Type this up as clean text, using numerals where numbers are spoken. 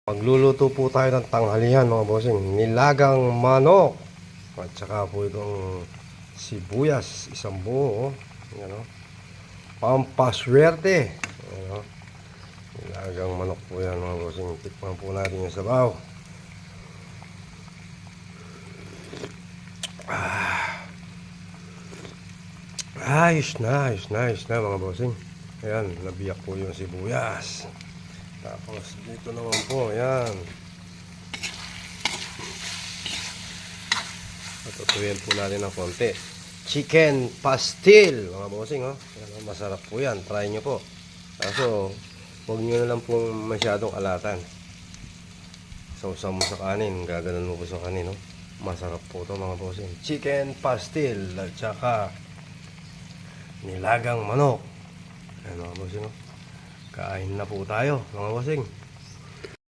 Magluluto po tayo ng tanghalian mga bossing. Nilagang manok. At saka po itong sibuyas. Isang buo. Yan, o. Pampaswerte. Yan, o. Nilagang manok po yan mga bossing. Tikman po natin yung sabaw. Ayos na mga bossing. Ayan, nabiyak po yung sibuyas. Tapos dito naman po, ayan. Tutuyin po natin ng konti. Chicken pastil, mga bossing, oh. Ayan, masarap po yan. Try nyo po. Kaso, huwag nyo na lang po masyadong alatan. Sausaw mo sa kanin, gaganon mo po sa kanin, oh. Masarap po to mga bossing. Chicken pastil, at saka nilagang manok. Ayan mga bossing, oh. Kain na po tayo mga bossing.